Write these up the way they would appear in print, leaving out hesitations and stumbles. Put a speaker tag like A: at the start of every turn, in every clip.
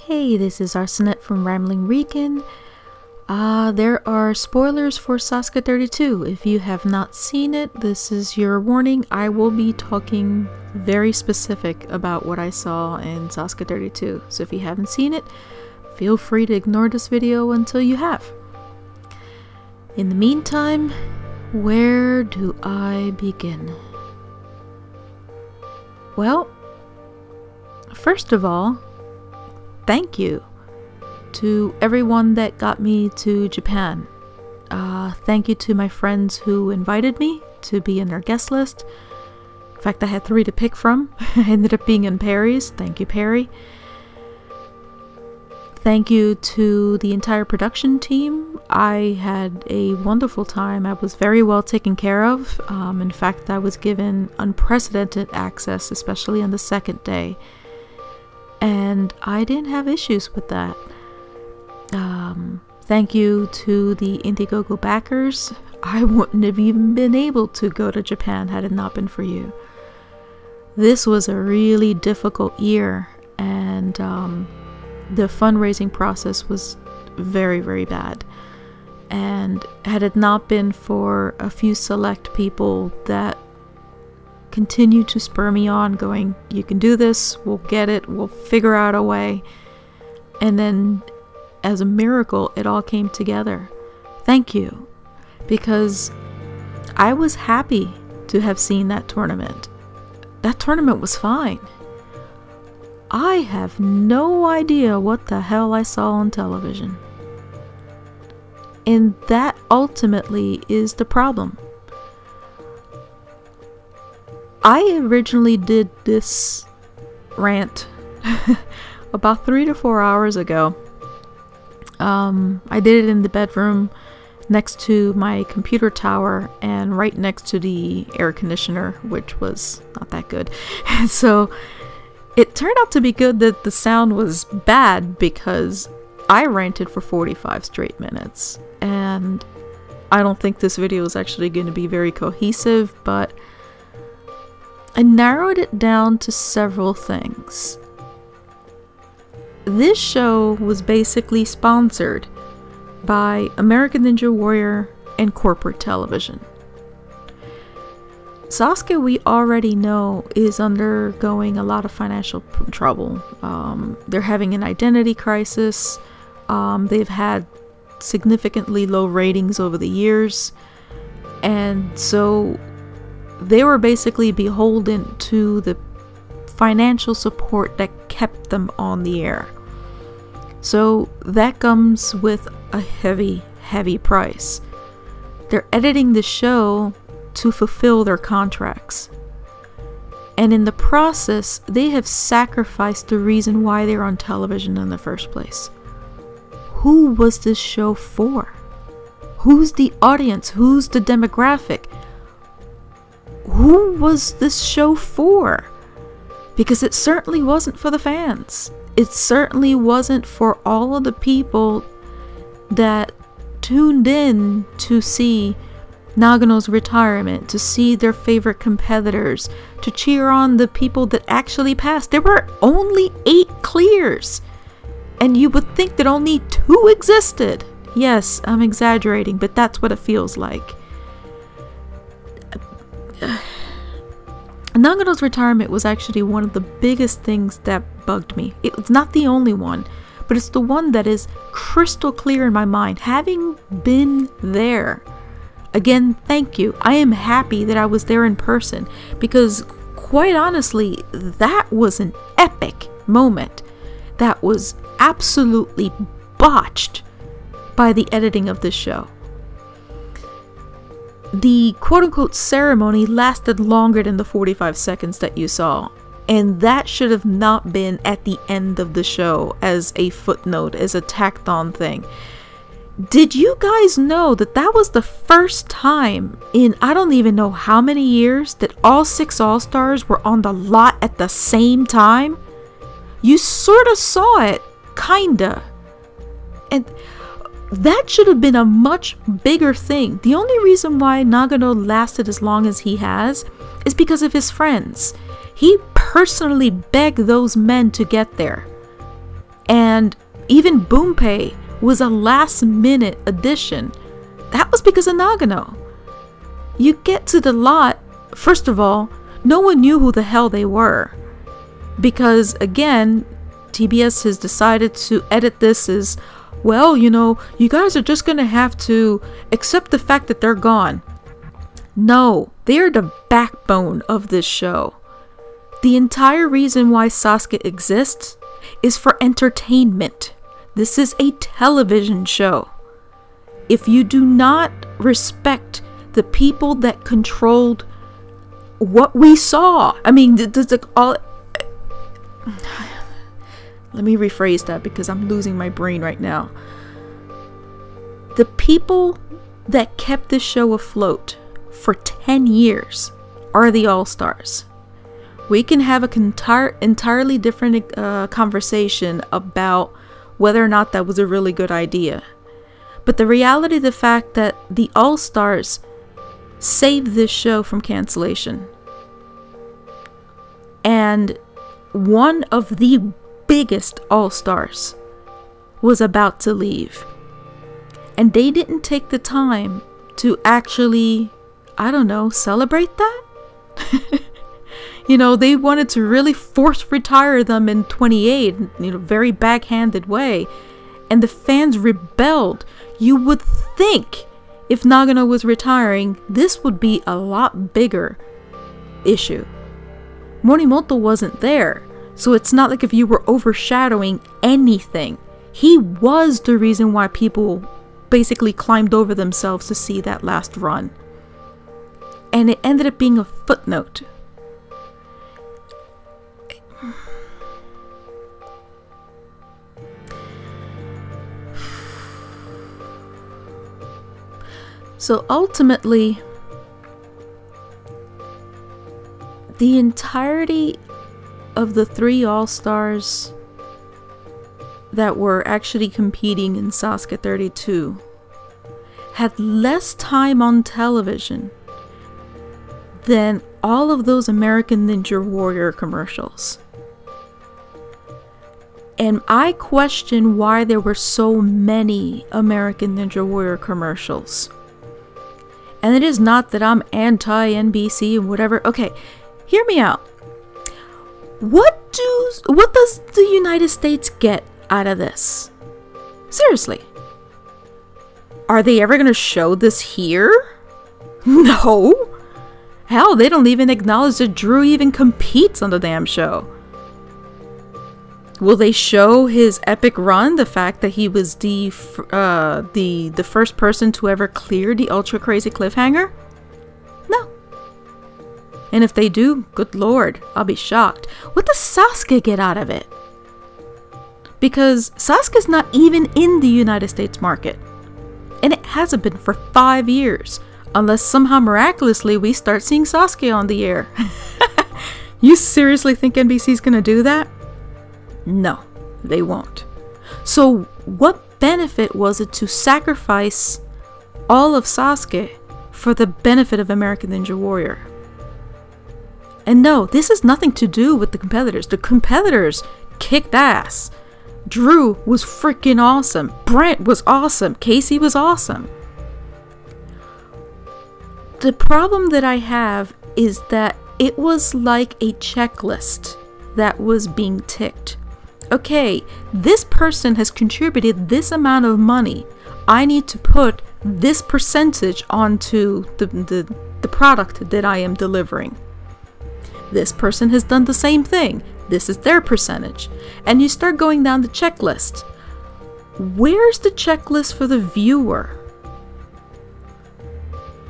A: Hey, this is Arsenet from Rambling Rican. There are spoilers for Sasuke 32. If you have not seen it, this is your warning. I will be talking very specific about what I saw in Sasuke 32. So if you haven't seen it, feel free to ignore this video until you have. In the meantime, where do I begin? Well, first of all, thank you to everyone that got me to Japan. Thank you to my friends who invited me to be in their guest list. In fact, I had 3 to pick from. I ended up being in Perry's. Thank you, Perry. Thank you to the entire production team. I had a wonderful time. I was very well taken care of. In fact, I was given unprecedented access, especially on the second day. And I didn't have issues with that. Thank you to the Indiegogo backers. I wouldn't have even been able to go to Japan had it not been for you. This was a really difficult year, and the fundraising process was very, very bad. And had it not been for a few select people that continued to spur me on, going, you can do this, we'll get it, we'll figure out a way. And then, as a miracle, it all came together. Thank you. Because I was happy to have seen that tournament. That tournament was fine. I have no idea what the hell I saw on television. And that ultimately is the problem. I originally did this rant about 3 to 4 hours ago. I did it in the bedroom next to my computer tower and right next to the air conditioner, which was not that good. And so it turned out to be good that the sound was bad, because I ranted for 45 straight minutes. And I don't think this video is actually going to be very cohesive, but I narrowed it down to several things. This show was basically sponsored by American Ninja Warrior and corporate television. Sasuke, we already know, is undergoing a lot of financial trouble. They're having an identity crisis. They've had significantly low ratings over the years. And so they were basically beholden to the financial support that kept them on the air. So that comes with a heavy, heavy price. They're editing the show to fulfill their contracts. And in the process, they have sacrificed the reason why they're on television in the first place. Who was this show for? Who's the audience? Who's the demographic? Who was this show for? Because it certainly wasn't for the fans. It certainly wasn't for all of the people that tuned in to see Nagano's retirement, to see their favorite competitors, to cheer on the people that actually passed. There were only 8 clears, and you would think that only 2 existed. Yes, I'm exaggerating, but that's what it feels like. Nagano's retirement was actually one of the biggest things that bugged me. It's not the only one, but it's the one that is crystal clear in my mind, having been there. Again, thank you. I am happy that I was there in person, because quite honestly, that was an epic moment that was absolutely botched by the editing of this show. The quote-unquote ceremony lasted longer than the 45 seconds that you saw, and that should have not been at the end of the show as a footnote, as a tacked on thing. Did you guys know that that was the first time in I don't even know how many years that all 6 All-Stars were on the lot at the same time? You sort of saw it, kinda. And that should have been a much bigger thing. The only reason why Nagano lasted as long as he has is because of his friends. He personally begged those men to get there. And even Boompe was a last minute addition. That was because of Nagano. You get to the lot, first of all, no one knew who the hell they were. Because again, TBS has decided to edit this as, well, you know, you guys are just gonna have to accept the fact that they're gone. No, they're the backbone of this show. The entire reason why Sasuke exists is for entertainment. This is a television show. If you do not respect the people that controlled what we saw, I mean, let me rephrase that because I'm losing my brain right now. The people that kept this show afloat for 10 years are the All-Stars. We can have an entirely different conversation about whether or not that was a really good idea. But the reality of the fact that the All-Stars saved this show from cancellation. And one of the biggest All-Stars was about to leave. And they didn't take the time to actually, I don't know, celebrate that? You know, they wanted to really force retire them in 28, you know, very backhanded way. And the fans rebelled. You would think if Nagano was retiring, this would be a lot bigger issue. Morimoto wasn't there, so it's not like if you were overshadowing anything. He was the reason why people basically climbed over themselves to see that last run. And it ended up being a footnote. So ultimately, the entirety of the 3 All-Stars that were actually competing in Sasuke 32 had less time on television than all of those American Ninja Warrior commercials. And I question why there were so many American Ninja Warrior commercials. And it is not that I'm anti-NBC and whatever. Okay, hear me out. What does the United States get out of this? Seriously. Are they ever going to show this here? No. Hell, they don't even acknowledge that Drew even competes on the damn show. Will they show his epic run? The fact that he was the first person to ever clear the ultra crazy cliffhanger? No. And if they do, good lord, I'll be shocked. What does Sasuke get out of it? Because Sasuke's not even in the United States market. And it hasn't been for 5 years. Unless somehow miraculously we start seeing Sasuke on the air. You seriously think NBC's gonna do that? No, they won't. So what benefit was it to sacrifice all of Sasuke for the benefit of American Ninja Warrior? And no, this has nothing to do with the competitors. The competitors kicked ass. Drew was freaking awesome. Brent was awesome. Casey was awesome. The problem that I have is that it was like a checklist that was being ticked. Okay, this person has contributed this amount of money. I need to put this percentage onto the product that I am delivering. This person has done the same thing. This is their percentage. And you start going down the checklist. Where's the checklist for the viewer?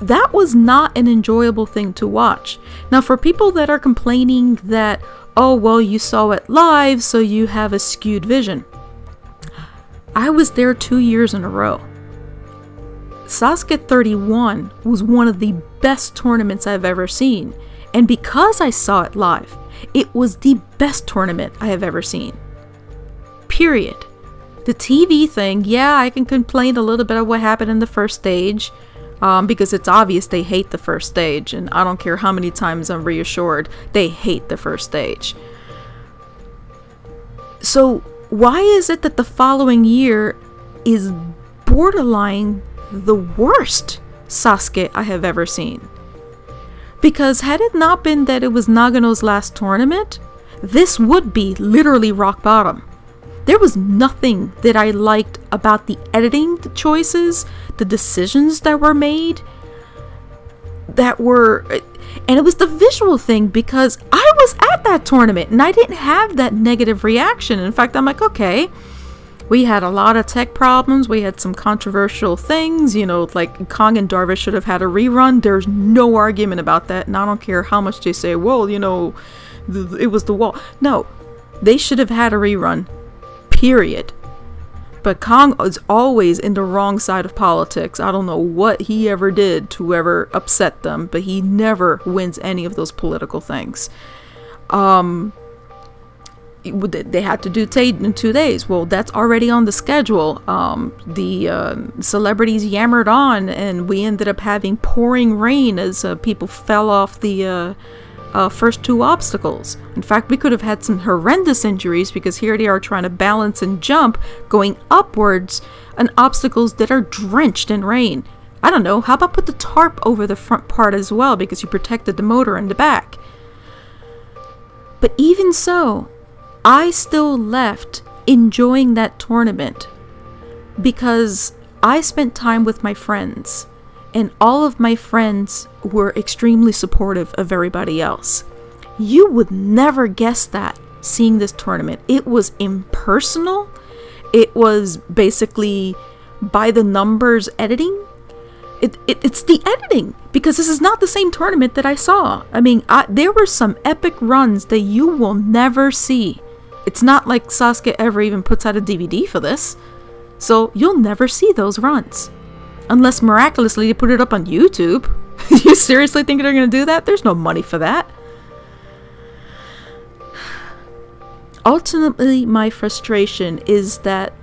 A: That was not an enjoyable thing to watch. Now, for people that are complaining that, oh, well, you saw it live, so you have a skewed vision. I was there 2 years in a row. Sasuke 31 was one of the best tournaments I've ever seen. And because I saw it live, it was the best tournament I have ever seen. Period. The TV thing, yeah, I can complain a little bit of what happened in the first stage. Because it's obvious they hate the first stage, and I don't care how many times I'm reassured, they hate the first stage. So why is it that the following year is borderline the worst Sasuke I have ever seen? Because had it not been that it was Nagano's last tournament, this would be literally rock bottom. There was nothing that I liked about the editing choices, the decisions that were made, and it was the visual thing, because I was at that tournament and I didn't have that negative reaction. In fact, I'm like, okay, we had a lot of tech problems, we had some controversial things, you know, like Kong and Darvish should have had a rerun. There's no argument about that, and I don't care how much they say, well, you know, it was the wall. No, they should have had a rerun, period. But Kong is always in the wrong side of politics. I don't know what he ever did to ever upset them, but he never wins any of those political things. They had to do Tate in 2 days. Well, that's already on the schedule. The celebrities yammered on, and we ended up having pouring rain as people fell off the first 2 obstacles. In fact, we could have had some horrendous injuries, because here they are trying to balance and jump going upwards on obstacles that are drenched in rain. I don't know, how about put the tarp over the front part as well, because you protected the motor in the back. But even so, I still left enjoying that tournament because I spent time with my friends. And all of my friends were extremely supportive of everybody else. You would never guess that seeing this tournament. It was impersonal. It was basically by the numbers editing. It's the editing, because this is not the same tournament that I saw. I mean, there were some epic runs that you will never see. It's not like Sasuke ever even puts out a DVD for this. So you'll never see those runs. Unless miraculously they put it up on YouTube. You seriously think they're going to do that? There's no money for that. Ultimately, my frustration is that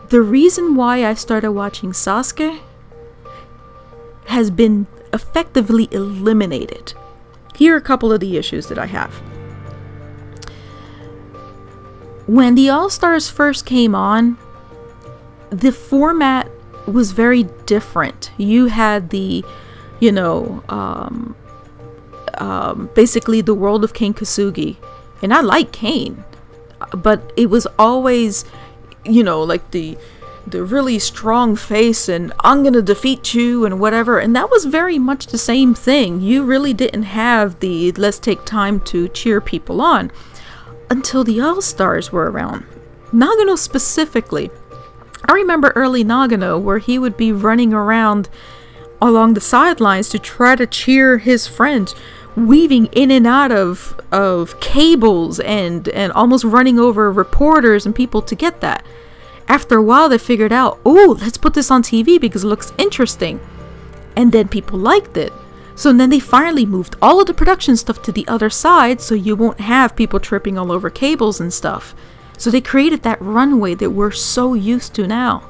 A: the reason why I started watching Sasuke has been effectively eliminated. Here are a couple of the issues that I have. When the All-Stars first came on, the format was very different. You had the, you know, basically the world of Kane Kasugi. And I like Kane, but it was always, you know, like the really strong face and I'm gonna defeat you and whatever. And that was very much the same thing. You really didn't have the let's take time to cheer people on until the All-Stars were around. Nagano specifically. I remember early Nagano where he would be running around along the sidelines to try to cheer his friends, weaving in and out of cables and almost running over reporters and people to get that. After a while they figured out, oh, let's put this on TV because it looks interesting. And then people liked it. So then they finally moved all of the production stuff to the other side so you won't have people tripping all over cables and stuff. So they created that runway that we're so used to now.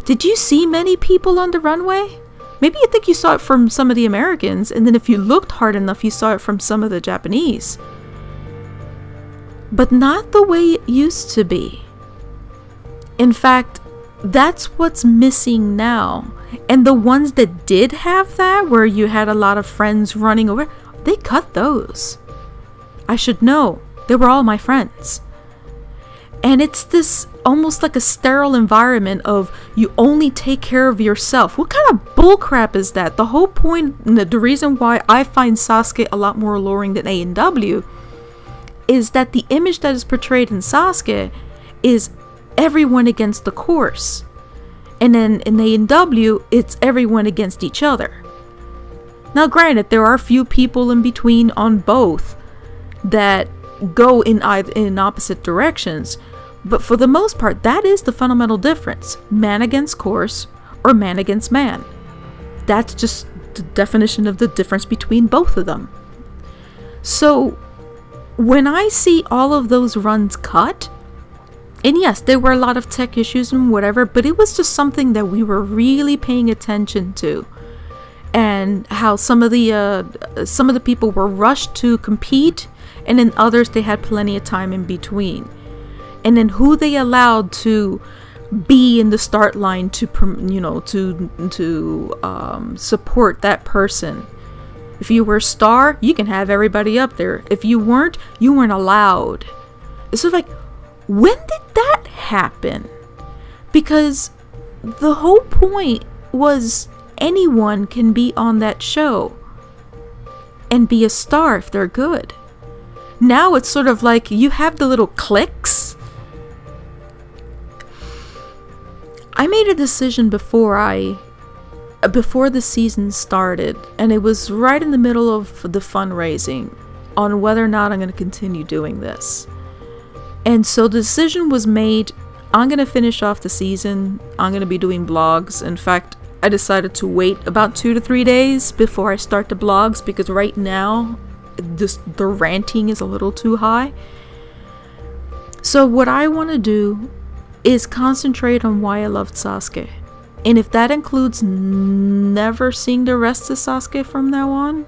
A: Did you see many people on the runway? Maybe you think you saw it from some of the Americans, and then if you looked hard enough, you saw it from some of the Japanese. But not the way it used to be. In fact, that's what's missing now. And the ones that did have that, where you had a lot of friends running over, they cut those. I should know. They were all my friends. And it's this almost like a sterile environment of you only take care of yourself. What kind of bullcrap is that? The whole point, the reason why I find Sasuke a lot more alluring than A&W is that the image that is portrayed in Sasuke is everyone against the course. And then in A&W, it's everyone against each other. Now granted, there are a few people in between on both that go in opposite directions. But for the most part, that is the fundamental difference. Man against course or man against man. That's just the definition of the difference between both of them. So when I see all of those runs cut, and yes, there were a lot of tech issues and whatever, but it was just something that we were really paying attention to. And how some of the people were rushed to compete, and in others they had plenty of time in between. and then who they allowed to be in the start line to support that person. If you were a star, you can have everybody up there. If you weren't allowed. So like, when did that happen? Because the whole point was anyone can be on that show and be a star if they're good. Now it's sort of like you have the little cliques. I made a decision before the season started, and it was right in the middle of the fundraising, on whether or not I'm going to continue doing this. And so the decision was made, I'm going to finish off the season, I'm going to be doing blogs. In fact, I decided to wait about 2 to 3 days before I start the blogs, because right now the ranting is a little too high. So what I want to do is concentrate on why I loved Sasuke. And if that includes never seeing the rest of Sasuke from now on,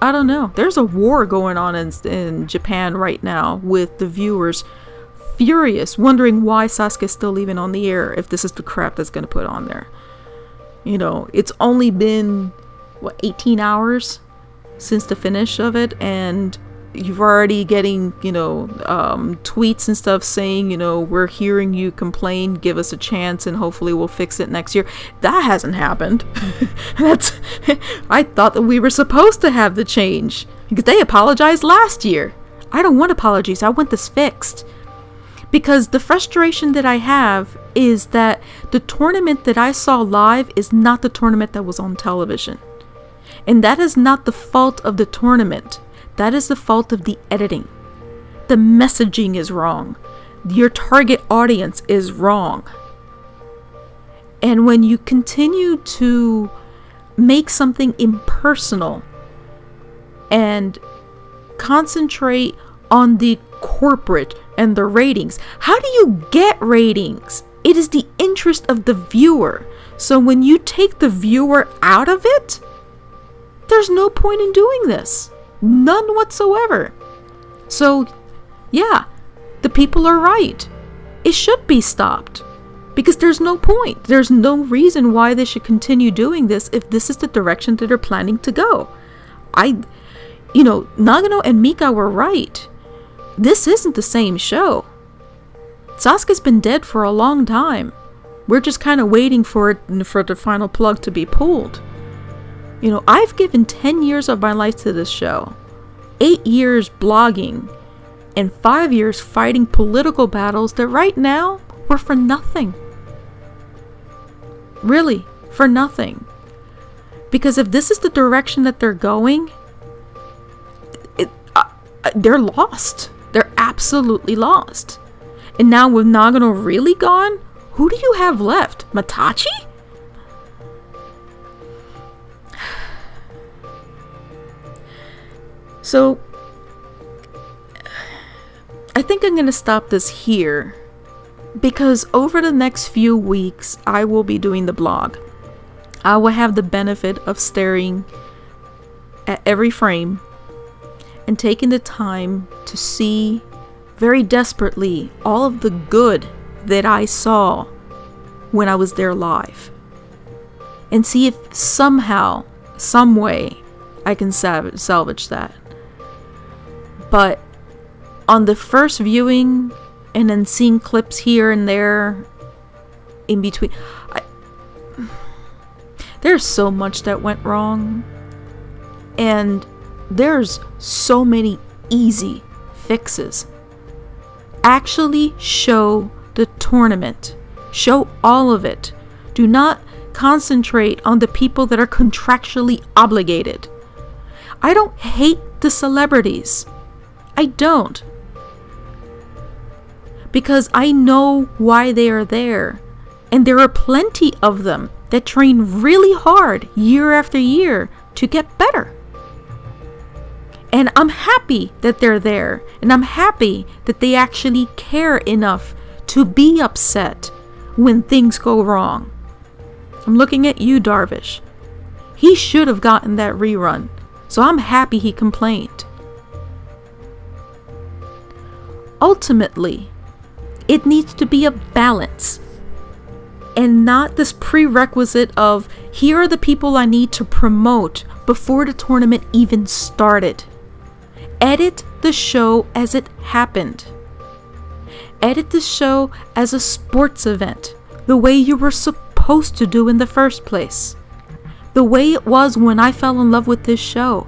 A: I don't know. There's a war going on in Japan right now, with the viewers furious, wondering why Sasuke's still even on the air if this is the crap that's going to put on there. You know, it's only been, what, 18 hours since the finish of it, and you've already getting, tweets and stuff saying, we're hearing you complain, give us a chance, and hopefully we'll fix it next year. That hasn't happened. I thought that we were supposed to have the change, because they apologized last year. I don't want apologies. I want this fixed. Because the frustration that I have is that the tournament that I saw live is not the tournament that was on television. And that is not the fault of the tournament. That is the fault of the editing. The messaging is wrong. Your target audience is wrong. And when you continue to make something impersonal and concentrate on the corporate and the ratings, how do you get ratings? It is the interest of the viewer. So when you take the viewer out of it, there's no point in doing this. None whatsoever. So, yeah, the people are right. It should be stopped. Because there's no point. There's no reason why they should continue doing this if this is the direction that they're planning to go. Nagano and Mika were right. This isn't the same show. Sasuke's been dead for a long time. We're just kind of waiting for the final plug to be pulled. I've given 10 years of my life to this show, 8 years blogging, and 5 years fighting political battles that right now were for nothing. Really, for nothing. Because if this is the direction that they're going, they're lost. They're absolutely lost. And now with Nagano really gone, who do you have left? Matachi? So, I think I'm going to stop this here, because over the next few weeks, I will be doing the blog. I will have the benefit of staring at every frame and taking the time to see very desperately all of the good that I saw when I was there live, and see if somehow, some way, I can salvage that. But on the first viewing, and then seeing clips here and there in between, there's so much that went wrong, and there's so many easy fixes. Actually show the tournament. Show all of it. Do not concentrate on the people that are contractually obligated. I don't hate the celebrities. I don't. Because I know why they are there. And there are plenty of them that train really hard year after year to get better. And I'm happy that they're there. And I'm happy that they actually care enough to be upset when things go wrong. I'm looking at you, Darvish. He should have gotten that rerun. So I'm happy he complained. Ultimately, It needs to be a balance. And not this prerequisite of, here are the people I need to promote before the tournament even started. Edit the show as it happened. Edit the show as a sports event, the way you were supposed to do in the first place. The way it was when I fell in love with this show.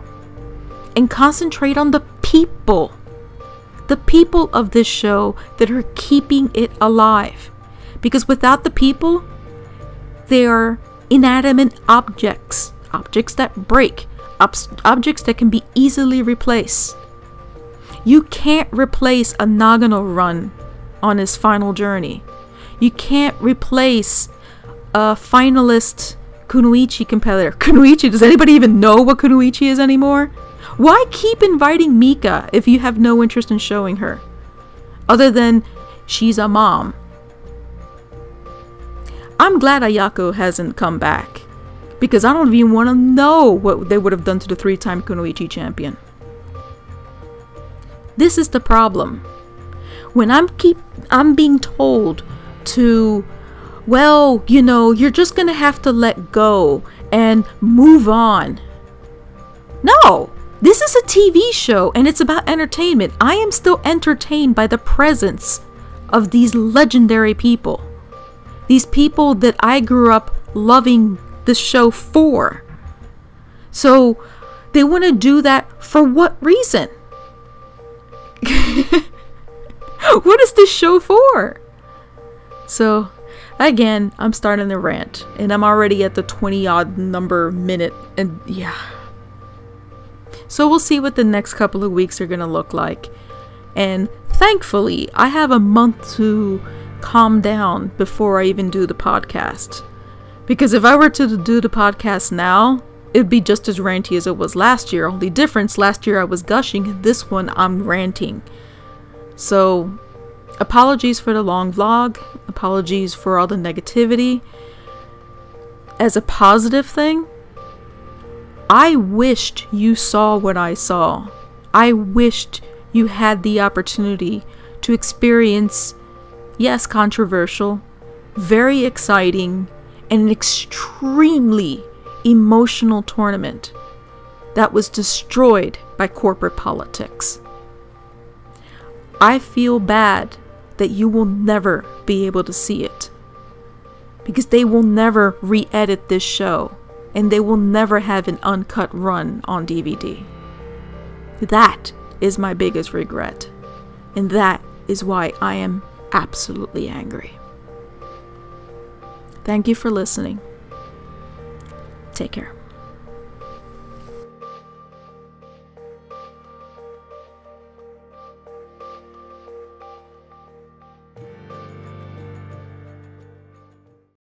A: And concentrate on the people. The people of this show that are keeping it alive. Because without the people, they are inanimate objects. Objects that break. Objects that can be easily replaced. You can't replace a Nagano run on his final journey. You can't replace a finalist Kunoichi competitor. Kunoichi, does anybody even know what Kunoichi is anymore? Why keep inviting Mika if you have no interest in showing her? Other than, she's a mom. I'm glad Ayako hasn't come back. Because I don't even want to know what they would have done to the 3-time Kunoichi champion. This is the problem. When I'm being told to, well, you know, you're just gonna have to let go and move on. No! This is a TV show and it's about entertainment. I am still entertained by the presence of these legendary people. These people that I grew up loving the show for. So, they want to do that for what reason? What is this show for? So, again, I'm starting the rant. And I'm already at the 20-odd number minute. And yeah. So we'll see what the next couple of weeks are going to look like. And thankfully, I have a month to calm down before I even do the podcast. Because if I were to do the podcast now, it'd be just as ranty as it was last year. Only difference, last year I was gushing. This one, I'm ranting. So, apologies for the long vlog. Apologies for all the negativity. As a positive thing, I wished you saw what I saw. I wished you had the opportunity to experience, yes, controversial, very exciting, and an extremely emotional tournament that was destroyed by corporate politics. I feel bad that you will never be able to see it, because they will never re-edit this show and they will never have an uncut run on DVD. That is my biggest regret, and that is why I am absolutely angry. Thank you for listening. Take care.